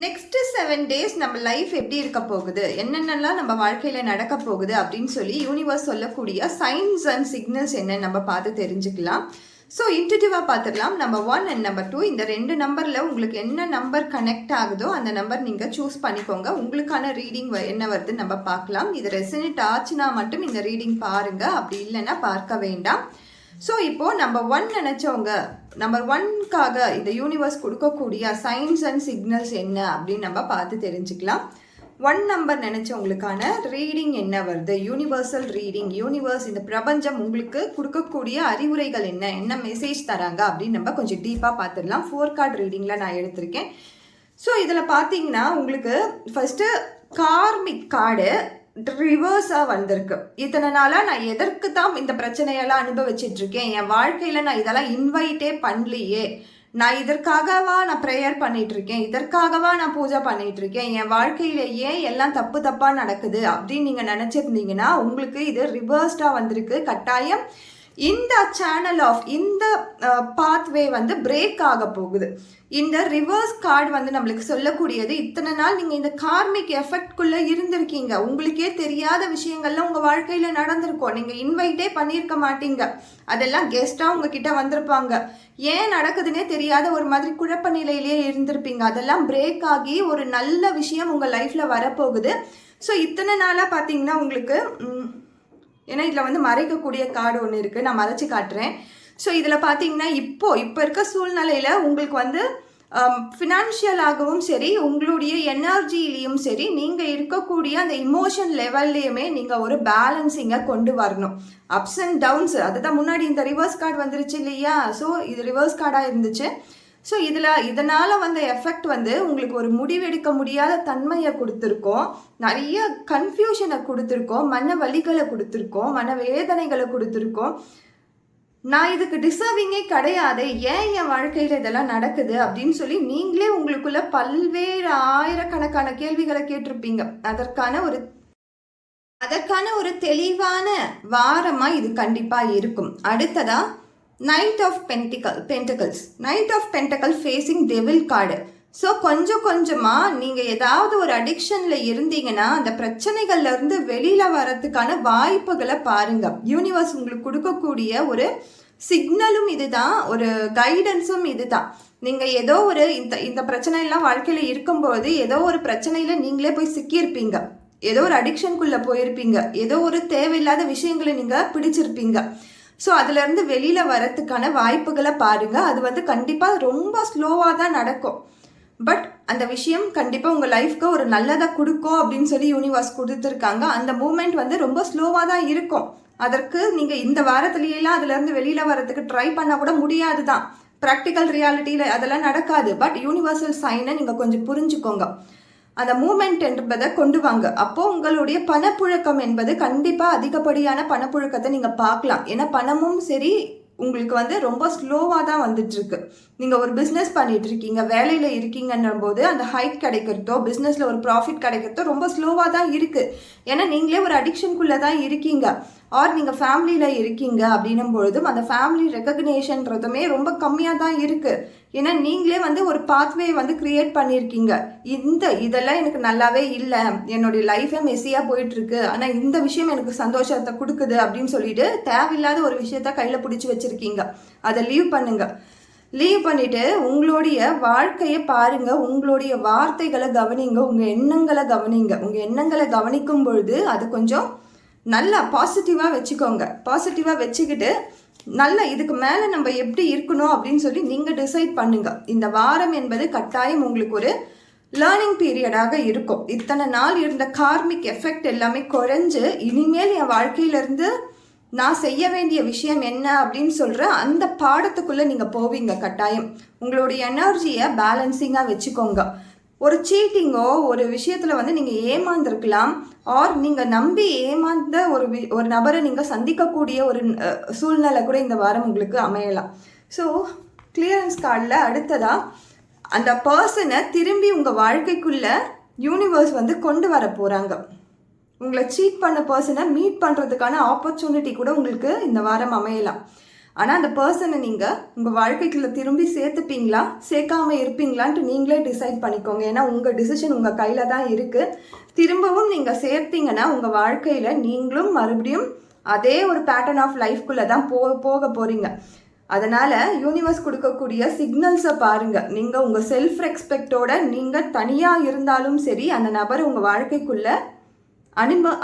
Next 7 days நம்ம life எப்படி இருக்க போகுது, என்னென்னலாம் நம்ம வாழ்க்கையில நடக்க போகுது அப்படின்னு சொல்லி யூனிவர்ஸ் சொல்லக்கூடிய சைன்ஸ் அண்ட் சிக்னல்ஸ் என்ன நம்ம பார்த்து தெரிஞ்சுக்கலாம். ஸோ இன்ட்யூட்டிவாக பார்த்துக்கலாம். நம்பர் 1 அண்ட் நம்பர் 2 இந்த 2 நம்பரில் உங்களுக்கு என்ன நம்பர் கனெக்ட் ஆகுதோ அந்த நம்பர் நீங்கள் சூஸ் பண்ணிக்கோங்க. உங்களுக்கான ரீடிங் என்ன வருதுன்னு நம்ம பார்க்கலாம். இது ரெசனேட் ஆச்சுன்னா மட்டும் இந்த ரீடிங் பாருங்கள், அப்படி இல்லைன்னா பார்க்க வேண்டாம். ஸோ இப்போது நம்பர் 1 நினச்சவங்க, நம்பர் 1க்காக இந்த யூனிவர்ஸ் கொடுக்கக்கூடிய சைன்ஸ் அண்ட் சிக்னல்ஸ் என்ன அப்படின்னு நம்ம பார்த்து தெரிஞ்சுக்கலாம். 1 நம்பர் நினச்சவங்களுக்கான ரீடிங் என்ன வருது, யூனிவர்சல் ரீடிங், யூனிவர்ஸ் இந்த பிரபஞ்சம் உங்களுக்கு கொடுக்கக்கூடிய அறிவுரைகள் என்ன, என்ன மெசேஜ் தராங்க அப்படின்னு நம்ம கொஞ்சம் டீப்பாக பார்த்துடலாம். 4 கார்டு ரீடிங்கில் நான் எடுத்திருக்கேன். ஸோ இதில் பார்த்தீங்கன்னா உங்களுக்கு ஃபஸ்ட்டு கார்மிக் கார்டு ரிவர்ஸாக வந்திருக்கு. இத்தனை நாளாக நான் எதற்கு தான் இந்த பிரச்சனையெல்லாம் அனுபவிச்சுட்டு இருக்கேன், என் வாழ்க்கையில் நான் இதெல்லாம் இன்வைட்டே பண்ணலையே, நான் இதற்காகவா நான் ப்ரேயர் பண்ணிட்டு இருக்கேன், இதற்காகவா நான் பூஜை பண்ணிட்டு இருக்கேன், என் வாழ்க்கையில ஏன் எல்லாம் தப்பு தப்பாக நடக்குது அப்படின்னு நீங்கள் நினச்சிருந்தீங்கன்னா உங்களுக்கு இது ரிவர்ஸ்டாக வந்திருக்கு. கட்டாயம் இந்த சேனல் ஆஃப் இந்த பாத்வே வந்து பிரேக் ஆக போகுது. இந்த ரிவர்ஸ் கார்டு வந்து நம்மளுக்கு சொல்லக்கூடியது, இத்தனை நாள் நீங்கள் இந்த கார்மிக் எஃபெக்ட்குள்ளே இருந்திருக்கீங்க, உங்களுக்கே தெரியாத விஷயங்கள்லாம் உங்கள் வாழ்க்கையில் நடந்திருக்கும், நீங்கள் இன்வைட்டே பண்ணியிருக்க மாட்டீங்க, அதெல்லாம் கெஸ்ட்டாக உங்ககிட்ட வந்திருப்பாங்க, ஏன் நடக்குதுன்னே தெரியாத ஒரு மாதிரி குழப்ப நிலையிலே இருந்திருப்பீங்க, அதெல்லாம் பிரேக் ஆகி ஒரு நல்ல விஷயம் உங்கள் லைஃப்பில் வரப்போகுது. ஸோ இத்தனை நாளாக பார்த்தீங்கன்னா உங்களுக்கு ஏன்னா இதில் வந்து மறைக்கக்கூடிய கார்டு ஒன்று இருக்குது, நான் மறைச்சி காட்டுறேன். ஸோ இதில் பார்த்தீங்கன்னா இப்போ இருக்க சூழ்நிலையில் உங்களுக்கு வந்து ஃபினான்ஷியலாகவும் சரி, உங்களுடைய எனர்ஜிலையும் சரி, நீங்கள் இருக்கக்கூடிய அந்த இமோஷன் லெவல்லையுமே நீங்கள் ஒரு பேலன்ஸிங்கை கொண்டு வரணும். அப்ஸ் அண்ட் டவுன்ஸ், அதுதான் முன்னாடி இந்த ரிவர்ஸ் கார்டு வந்துருச்சு இல்லையா. ஸோ இது ரிவர்ஸ் கார்டாக இருந்துச்சு. ஸோ இதனால் வந்த எஃபெக்ட் வந்து உங்களுக்கு ஒரு முடிவெடுக்க முடியாத தன்மையை கொடுத்துருக்கோம், நிறைய கன்ஃபியூஷனை கொடுத்துருக்கோம், மன வலிகளை கொடுத்துருக்கோம், மன வேதனைகளை கொடுத்துருக்கோம். நான் இதுக்கு டிசர்விங்கே கிடையாது, ஏன் என் வாழ்க்கையில் இதெல்லாம் நடக்குது அப்படின்னு சொல்லி நீங்களே உங்களுக்குள்ள பல்வேறு ஆயிரக்கணக்கான கேள்விகளை கேட்டிருப்பீங்க. அதற்கான ஒரு தெளிவான வாரமாக இது கண்டிப்பாக இருக்கும். அடுத்ததாக knight of pentacles, knight of pentacle facing devil card. So கொஞ்சம் கொஞ்சமாக நீங்கள் ஏதாவது ஒரு அடிக்ஷனில் இருந்தீங்கன்னா அந்த பிரச்சனைகள்லேருந்து வெளியில் வரத்துக்கான வாய்ப்புகளை பாருங்கள். யூனிவர்ஸ் உங்களுக்கு கொடுக்கக்கூடிய ஒரு சிக்னலும் இதுதான், ஒரு கைடன்ஸும் இதுதான். நீங்கள் ஏதோ ஒரு இந்த பிரச்சனையெல்லாம் வாழ்க்கையில் இருக்கும்போது ஏதோ ஒரு பிரச்சனையில் நீங்களே போய் சிக்கியிருப்பீங்க, ஏதோ ஒரு அடிக்ஷனுக்குள்ளே போயிருப்பீங்க, ஏதோ ஒரு தேவையில்லாத விஷயங்களை நீங்கள் பிடிச்சிருப்பீங்க. ஸோ அதுலேருந்து வெளியில் வரத்துக்கான வாய்ப்புகளை பாருங்கள். அது வந்து கண்டிப்பாக ரொம்ப ஸ்லோவாக தான் நடக்கும், பட் அந்த விஷயம் கண்டிப்பாக உங்கள் லைஃப்க்கு ஒரு நல்லதாக கொடுக்கும் அப்படின்னு சொல்லி யூனிவர்ஸ் கொடுத்துருக்காங்க. அந்த மூமெண்ட் வந்து ரொம்ப ஸ்லோவாக தான் இருக்கும். அதற்கு நீங்கள் இந்த வாரத்துலேயெல்லாம் அதுலேருந்து வெளியில் வரத்துக்கு ட்ரை பண்ணால் கூட முடியாது தான். ப்ராக்டிக்கல் ரியாலிட்டியில் அதெல்லாம் நடக்காது. பட் யூனிவர்சல் சைனை நீங்கள் கொஞ்சம் புரிஞ்சுக்கோங்க, அந்த மூமெண்ட் என்பதை கொண்டு வாங்க. அப்போது உங்களுடைய பணப்புழக்கம் என்பது கண்டிப்பாக அதிகப்படியான பணப்புழக்கத்தை நீங்கள் பார்க்கலாம். ஏன்னா பணமும் சரி உங்களுக்கு வந்து ரொம்ப ஸ்லோவாக தான் வந்துட்டுருக்கு. நீங்கள் ஒரு பிஸ்னஸ் பண்ணிகிட்டு இருக்கீங்க, வேலையில் இருக்கீங்கன்னும் போது அந்த ஹைக் கிடைக்கிறதோ, பிஸ்னஸில் ஒரு ப்ராஃபிட் கிடைக்கிறதோ ரொம்ப ஸ்லோவாக தான் இருக்குது. ஏன்னா நீங்களே ஒரு அடிக்ஷனுக்குள்ளே தான் இருக்கீங்க, ஆர் நீங்கள் ஃபேமிலியில் இருக்கீங்க அப்படின்னும் பொழுதும் அந்த ஃபேமிலி ரெக்கக்னேஷன்றதுமே ரொம்ப கம்மியாக தான் இருக்குது. ஏன்னா நீங்களே வந்து ஒரு பாத்வே வந்து க்ரியேட் பண்ணியிருக்கீங்க. இதெல்லாம் எனக்கு நல்லாவே இல்லை, என்னுடைய லைஃபே மெஸ்ஸியாக போயிட்டுருக்கு, ஆனால் இந்த விஷயம் எனக்கு சந்தோஷத்தை கொடுக்குது அப்படின்னு சொல்லிட்டு தேவையில்லாத ஒரு விஷயத்த கையில் பிடிச்சி வச்சுருக்கீங்க. அதை லீவ் பண்ணிவிட்டு உங்களுடைய வாழ்க்கையை பாருங்கள், உங்களுடைய வார்த்தைகளை கவனிங்க, உங்கள் எண்ணங்களை கவனிங்க. உங்கள் எண்ணங்களை கவனிக்கும் பொழுது அது கொஞ்சம் நல்லா பாசிட்டிவாக வச்சுக்கோங்க. பாசிட்டிவாக வச்சுக்கிட்டு நல்லா இதுக்கு மேலே நம்ம எப்படி இருக்கணும் அப்படின்னு சொல்லி நீங்கள் டிசைட் பண்ணுங்கள். இந்த வாரம் என்பது கட்டாயம் உங்களுக்கு ஒரு லேர்னிங் பீரியடாக இருக்கும். இத்தனை நாள் இருந்த கார்மிக் எஃபெக்ட் எல்லாமே குறைஞ்சு இனிமேல் என் வாழ்க்கையிலேருந்து நான் செய்ய வேண்டிய விஷயம் என்ன அப்படின்னு சொல்கிற அந்த பாடத்துக்குள்ளே நீங்கள் போவீங்க. கட்டாயம் உங்களுடைய எனர்ஜியை பேலன்சிங்காக வச்சுக்கோங்க. ஒரு சீட்டிங்கோ ஒரு விஷயத்தில் வந்து நீங்கள் ஏமாந்துருக்கலாம், ஆர் நீங்கள் நம்பி ஏமாந்த ஒரு நபரை நீங்கள் சந்திக்கக்கூடிய ஒரு சூழ்நிலை கூட இந்த வாரம் உங்களுக்கு அமையலாம். ஸோ கிளியரன்ஸ் கார்டில் அடுத்ததாக அந்த பர்சனை திரும்பி உங்கள் வாழ்க்கைக்குள்ளே யூனிவர்ஸ் வந்து கொண்டு வர போகிறாங்க. உங்களை சீட் பண்ண பர்சனை மீட் பண்ணுறதுக்கான ஆப்பர்ச்சுனிட்டி கூட உங்களுக்கு இந்த வாரம் அமையலாம். ஆனால் அந்த பர்சனை நீங்கள் உங்கள் வாழ்க்கைக்குள்ள திரும்பி சேர்த்துப்பீங்களா சேர்க்காம இருப்பீங்களான்ட்டு நீங்களே டிசைட் பண்ணிக்கோங்க. ஏன்னா உங்கள் டிசிஷன் உங்கள் கையில் தான் இருக்குது. திரும்பவும் நீங்கள் சேர்த்தீங்கன்னா உங்கள் வாழ்க்கையில் நீங்களும் மறுபடியும் அதே ஒரு பேட்டர்ன் ஆஃப் லைஃப்குள்ளே தான் போக போகிறீங்க. அதனால் யூனிவர்ஸ் கொடுக்கக்கூடிய சிக்னல்ஸை பாருங்கள். நீங்கள் உங்கள் செல்ஃப் ரெஸ்பெக்டோட நீங்கள் தனியாக இருந்தாலும் சரி அந்த நபர் உங்கள் வாழ்க்கைக்குள்ளே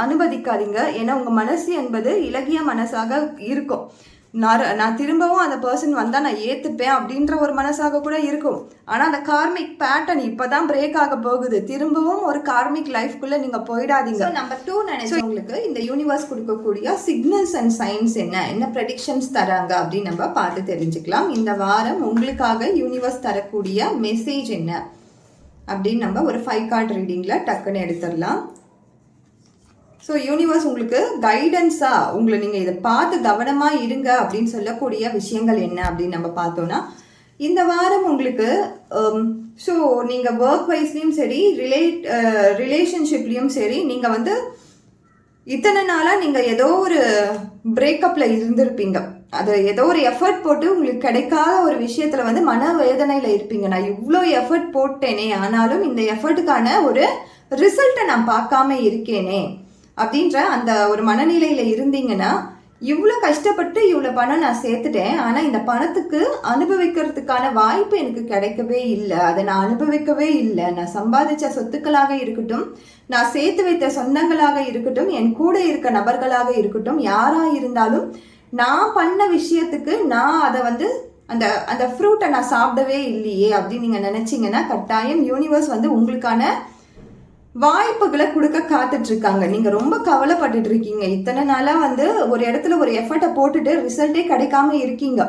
அனுமதிக்காதீங்க. ஏன்னா உங்கள் மனசு என்பது இலகிய மனசாக இருக்கும். நான் திரும்பவும் அந்த பர்சன் வந்தால் நான் ஏற்றுப்பேன் அப்படின்ற ஒரு மனசாக கூட இருக்கும். ஆனால் அந்த கார்மிக் பேட்டர்ன் இப்போ தான் பிரேக் ஆக போகுது. திரும்பவும் ஒரு கார்மிக் லைஃப்குள்ளே நீங்கள் போயிடாதீங்க. நம்பர் 2 நினைச்சவங்களுக்கு இந்த யூனிவர்ஸ் கொடுக்கக்கூடிய சிக்னல்ஸ் அண்ட் சைன்ஸ் என்ன ப்ரெடிக்ஷன்ஸ் தராங்க அப்படின்னு நம்ம பார்த்து தெரிஞ்சுக்கலாம். இந்த வாரம் உங்களுக்காக யூனிவர்ஸ் தரக்கூடிய மெசேஜ் என்ன அப்படின்னு நம்ம ஒரு 5 கார்டு ரீடிங்கில் டக்குன்னு எடுத்துடலாம். ஸோ யூனிவர்ஸ் உங்களுக்கு கைடன்ஸாக உங்களை நீங்கள் இதை பார்த்து கவனமாக இருங்க அப்படின்னு சொல்லக்கூடிய விஷயங்கள் என்ன அப்படின்னு நம்ம பார்த்தோன்னா, இந்த வாரம் உங்களுக்கு ஸோ நீங்கள் ஒர்க் வைஸ்லேயும் சரி ரிலேஷன்ஷிப்லேயும் சரி நீங்கள் வந்து இத்தனை நாளாக நீங்கள் ஏதோ ஒரு பிரேக்கப்பில் இருந்திருப்பீங்க. அது ஏதோ ஒரு எஃபர்ட் போட்டு உங்களுக்கு கிடைக்காத ஒரு விஷயத்தில் வந்து மனவேதனையில் இருப்பீங்க. நான் இவ்வளோ எஃபர்ட் போட்டேனே, ஆனாலும் இந்த எஃபர்ட்டுக்கான ஒரு ரிசல்ட்டை நான் பார்க்காம இருக்கேனே அப்படின்ற அந்த ஒரு மனநிலையில் இருந்தீங்கன்னா, இவ்வளோ கஷ்டப்பட்டு இவ்வளோ பணம் நான் சேர்த்துட்டேன், ஆனால் இந்த பணத்துக்கு அனுபவிக்கிறதுக்கான வாய்ப்பு எனக்கு கிடைக்கவே இல்லை, அதை நான் அனுபவிக்கவே இல்லை. நான் சம்பாதிச்ச சொத்துக்களாக இருக்கட்டும், நான் சேர்த்து வைத்த சொந்தங்களாக இருக்கட்டும், என் கூட இருக்க நபர்களாக இருக்கட்டும், யாராக இருந்தாலும் நான் பண்ண விஷயத்துக்கு நான் அதை வந்து அந்த ஃப்ரூட்டை நான் சாப்பிடவே இல்லையே அப்படின்னு நீங்கள் நினச்சிங்கன்னா, கட்டாயம் யூனிவர்ஸ் வந்து உங்களுக்கான வாய்ப்புகளை கொடுக்க காத்துட்டு இருக்காங்க. நீங்க ரொம்ப கவலைப்பட்டுட்டு இருக்கீங்க. இத்தனை நாளா வந்து ஒரு இடத்துல ஒரு எஃபர்ட்டை போட்டுட்டு ரிசல்ட்டே கிடைக்காம இருக்கீங்க.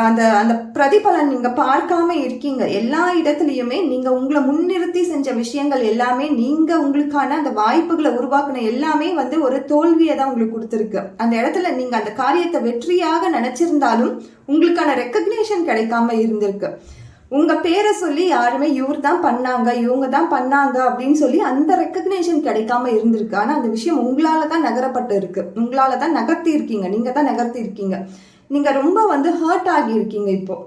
அந்த பிரதிபலன் நீங்க பார்க்காம இருக்கீங்க. எல்லா இடத்துலையுமே நீங்க உங்களை முன்னிறுத்தி செஞ்ச விஷயங்கள் எல்லாமே, நீங்க உங்களுக்கான அந்த வாய்ப்புகளை உருவாக்குன எல்லாமே வந்து ஒரு தோல்வியை தான் உங்களுக்கு கொடுத்துருக்கு. அந்த இடத்துல நீங்க அந்த காரியத்தை வெற்றியாக நினைச்சிருந்தாலும் உங்களுக்கான ரெக்கக்னேஷன் கிடைக்காம இருந்திருக்கு. உங்கள் பேரை சொல்லி யாருமே இவர் தான் பண்ணாங்க, இவங்க தான் பண்ணாங்க அப்படின்னு சொல்லி அந்த ரெக்கக்னேஷன் கிடைக்காம இருந்திருக்கு. ஆனால் அந்த விஷயம் உங்களால் தான் நகரப்பட்டு இருக்கு. உங்களால் தான் நகர்த்தி இருக்கீங்க. நீங்கள் தான் நகர்த்தி இருக்கீங்க. நீங்கள் ரொம்ப வந்து ஹர்ட் ஆகியிருக்கீங்க. இப்போது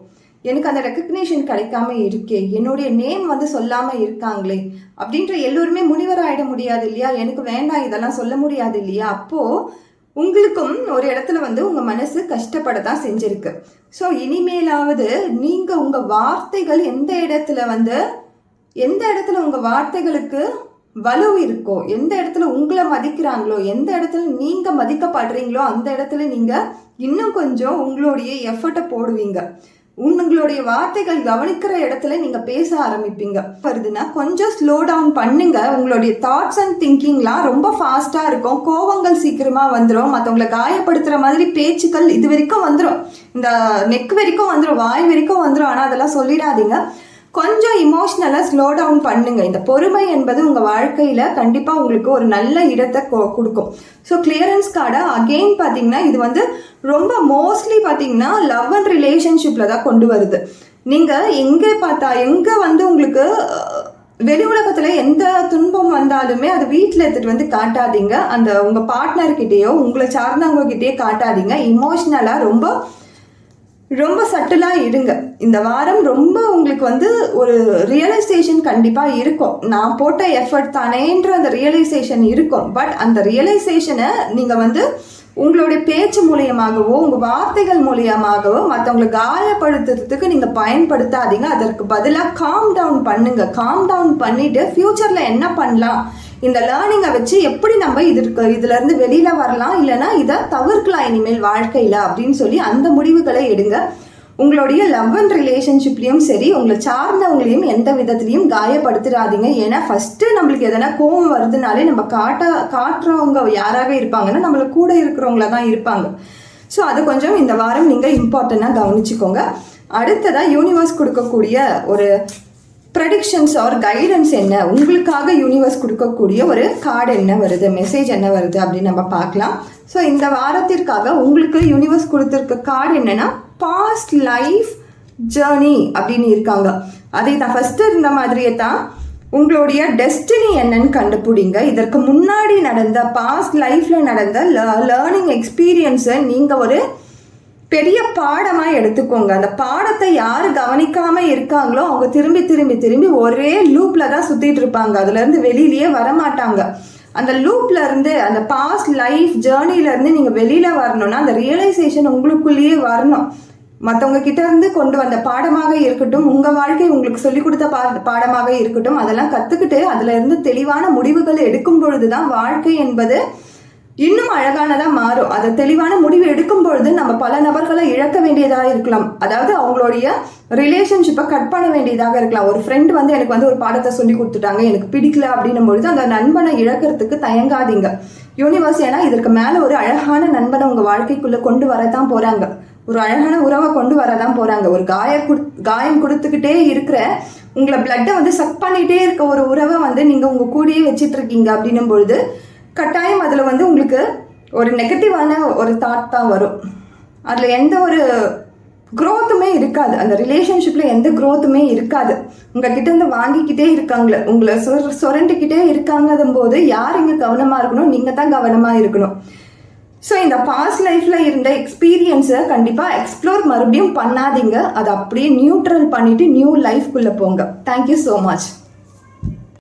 எனக்கு அந்த ரெக்கக்னேஷன் கிடைக்காம இருக்கே, என்னுடைய நேம் வந்து சொல்லாமல் இருக்காங்களே அப்படின்ற எல்லோருமே முனிவர் ஆகிட முடியாது இல்லையா? எனக்கு வேண்டாம் இதெல்லாம் சொல்ல முடியாது இல்லையா? அப்போது உங்களுக்கும் ஒரு இடத்துல வந்து உங்கள் மனசு கஷ்டப்பட தான் செஞ்சிருக்கு. ஸோ இனிமேலாவது நீங்கள் உங்கள் வார்த்தைகள் எந்த இடத்துல உங்கள் வார்த்தைகளுக்கு வலு இருக்கோ, எந்த இடத்துல உங்களை மதிக்கிறாங்களோ, எந்த இடத்துல நீங்கள் மதிக்கப்படுறீங்களோ அந்த இடத்துல நீங்கள் இன்னும் கொஞ்சம் உங்களுடைய எஃபர்ட்டை போடுவீங்க. உங்களுடைய வார்த்தைகள் கவனிக்கிற இடத்துல நீங்க பேச ஆரம்பிப்பீங்க. வருதுன்னா கொஞ்சம் ஸ்லோ டவுன் பண்ணுங்க. உங்களுடைய தாட்ஸ் அண்ட் திங்கிங்லாம் ரொம்ப ஃபாஸ்டா இருக்கும். கோபங்கள் சீக்கிரமா வந்துடும். மற்றவங்களை காயப்படுத்துற மாதிரி பேச்சுக்கள் இது வரைக்கும் வந்துடும், இந்த நெக் வரைக்கும் வந்துடும், வாய் வரைக்கும் வந்துடும். ஆனால் அதெல்லாம் சொல்லிடாதீங்க. கொஞ்சம் இமோஷ்னலாக ஸ்லோ டவுன் பண்ணுங்க. இந்த பொறுமை என்பது உங்கள் வாழ்க்கையில் கண்டிப்பாக உங்களுக்கு ஒரு நல்ல இடத்தை கொடுக்கும். ஸோ கிளியரன்ஸ் கார்டை அகெயின் பார்த்தீங்கன்னா இது வந்து ரொம்ப மோஸ்ட்லி பார்த்தீங்கன்னா லவ் அண்ட் ரிலேஷன்ஷிப்பில் தான் கொண்டு வருது. நீங்கள் எங்கே வந்து உங்களுக்கு வெளி உலகத்தில் எந்த துன்பம் வந்தாலுமே அது வீட்டில் எடுத்துகிட்டு வந்து காட்டாதீங்க. அந்த உங்கள் பார்ட்னர்கிட்டேயோ உங்களை சார்ந்தவங்ககிட்டேயோ காட்டாதீங்க. இமோஷ்னலாக ரொம்ப சட்டிலாக இருங்க. இந்த வாரம் ரொம்ப உங்களுக்கு வந்து ஒரு ரியலைசேஷன் கண்டிப்பாக இருக்கும். நான் போட்ட எஃபர்ட் தானேன்ற அந்த ரியலைசேஷன் இருக்கும். பட் அந்த ரியலைசேஷனை நீங்கள் வந்து உங்களுடைய பேச்சு மூலியமாகவோ உங்கள் வார்த்தைகள் மூலியமாகவோ மற்றவங்களை காயப்படுத்துறதுக்கு நீங்கள் பயன்படுத்தாதீங்க. அதற்கு பதிலாக காம் டவுன் பண்ணுங்க. காம் டவுன் பண்ணிவிட்டு ஃப்யூச்சரில் என்ன பண்ணலாம், இந்த லேர்னிங்கை வச்சு எப்படி நம்ம இதுலேருந்து வெளியில் வரலாம், இல்லைனா இதை தவிர்க்கலாம் இனிமேல் வாழ்க்கையில் அப்படின்னு சொல்லி அந்த முடிவுகளை எடுங்க. உங்களுடைய லவ் அண்ட் ரிலேஷன்ஷிப்லேயும் சரி உங்களை சார்ந்தவங்களையும் எந்த விதத்துலையும் காயப்படுத்திடாதீங்க. ஏன்னா ஃபஸ்ட்டு நம்மளுக்கு எதனா கோவம் வருதுனாலே நம்ம காட்டுறவங்க யாராக இருப்பாங்கன்னா நம்மளுக்கு கூட இருக்கிறவங்கள தான் இருப்பாங்க. ஸோ அது கொஞ்சம் இந்த வாரம் நீங்கள் இம்பார்ட்டண்ட்டாக கவனிச்சுக்கோங்க. அடுத்ததாக யூனிவர்ஸ் கொடுக்கக்கூடிய ஒரு ப்ரெடிக்ஷன்ஸ் ஆர் கைடன்ஸ் என்ன, உங்களுக்காக யூனிவர்ஸ் கொடுக்கக்கூடிய ஒரு கார்டு என்ன வருது, மெசேஜ் என்ன வருது அப்படின்னு நம்ம பார்க்கலாம். ஸோ இந்த வாரத்திற்காக உங்களுக்கு யூனிவர்ஸ் கொடுத்துருக்க கார்டு என்னென்னா பாஸ்ட் லைஃப் ஜேர்னி அப்படின்னு இருக்காங்க. அதை தான் ஃபஸ்ட்டு இருந்த மாதிரியே தான் உங்களுடைய டெஸ்டினி என்னன்னு கண்டுபிடிங்க. இதற்கு முன்னாடி நடந்த பாஸ்ட் லைஃப்பில் நடந்த லேர்னிங் எக்ஸ்பீரியன்ஸை நீங்கள் ஒரு பெரிய பாடமாக எடுத்துக்கோங்க. அந்த பாடத்தை யார் கவனிக்காமல் இருக்காங்களோ அவங்க திரும்பி திரும்பி திரும்பி ஒரே லூப்பில் தான் சுற்றிட்டு இருப்பாங்க. அதுலேருந்து வெளியிலேயே வரமாட்டாங்க. அந்த லூப்ல இருந்து, அந்த பாஸ்ட் லைஃப் ஜேர்னிலேருந்து நீங்கள் வெளியில் வரணும்னா அந்த ரியலைசேஷன் உங்களுக்குள்ளேயே வரணும். மற்றவங்க கிட்ட இருந்து கொண்டு வந்த பாடமாக இருக்கட்டும், உங்கள் வாழ்க்கை உங்களுக்கு சொல்லிக் கொடுத்த பாடமாக இருக்கட்டும், அதெல்லாம் கற்றுக்கிட்டு அதில் இருந்து தெளிவான முடிவுகள் எடுக்கும் பொழுது தான் வாழ்க்கை என்பது இன்னும் அழகானதாக மாறும். அதை தெளிவான முடிவு எடுக்கும் பொழுது நம்ம பல நபர்களை இழக்க வேண்டியதாக இருக்கலாம். அதாவது அவங்களுடைய ரிலேஷன்ஷிப்பை கட் பண்ண வேண்டியதாக இருக்கலாம். ஒரு ஃப்ரெண்டு வந்து எனக்கு வந்து ஒரு பாடத்தை சொல்லி கொடுத்துட்டாங்க, எனக்கு பிடிக்கல அப்படின்னும் பொழுது அந்த நண்பனை இழக்கிறதுக்கு தயங்காதீங்க. யூனிவர்ஸ் ஏன்னா இதற்கு மேலே ஒரு அழகான நண்பனை உங்கள் வாழ்க்கைக்குள்ளே கொண்டு வரதான் போகிறாங்க. ஒரு அழகான உறவை கொண்டு வரதான் போகிறாங்க. ஒரு காயம் கொடுத்துக்கிட்டே இருக்கிற உங்களை பிளட்டை வந்து சக் பண்ணிகிட்டே இருக்க ஒரு உறவை வந்து நீங்கள் உங்கள் கூடயே வச்சிட்டு இருக்கீங்க அப்படின்னும் பொழுது கட்டாயம் அதில் வந்து உங்களுக்கு ஒரு நெகட்டிவான ஒரு தாட் தான் வரும். அதில் எந்த ஒரு க்ரோத்துமே இருக்காது. அந்த ரிலேஷன்ஷிப்பில் எந்த க்ரோத்துமே இருக்காது. உங்ககிட்ட இருந்து வாங்கிக்கிட்டே இருக்காங்களே, உங்களை சுரண்டிக்கிட்டே இருக்காங்கும் போது யார் இங்கே கவனமாக இருக்கணும்? நீங்கள் தான் கவனமாக இருக்கணும். ஸோ இந்த பாஸ்ட் லைஃப்பில் இருந்த எக்ஸ்பீரியன்ஸை கண்டிப்பாக எக்ஸ்ப்ளோர் மறுபடியும் பண்ணாதீங்க. அதை அப்படியே நியூட்ரல் பண்ணிவிட்டு நியூ லைஃப்குள்ளே போங்க. Thank you so much.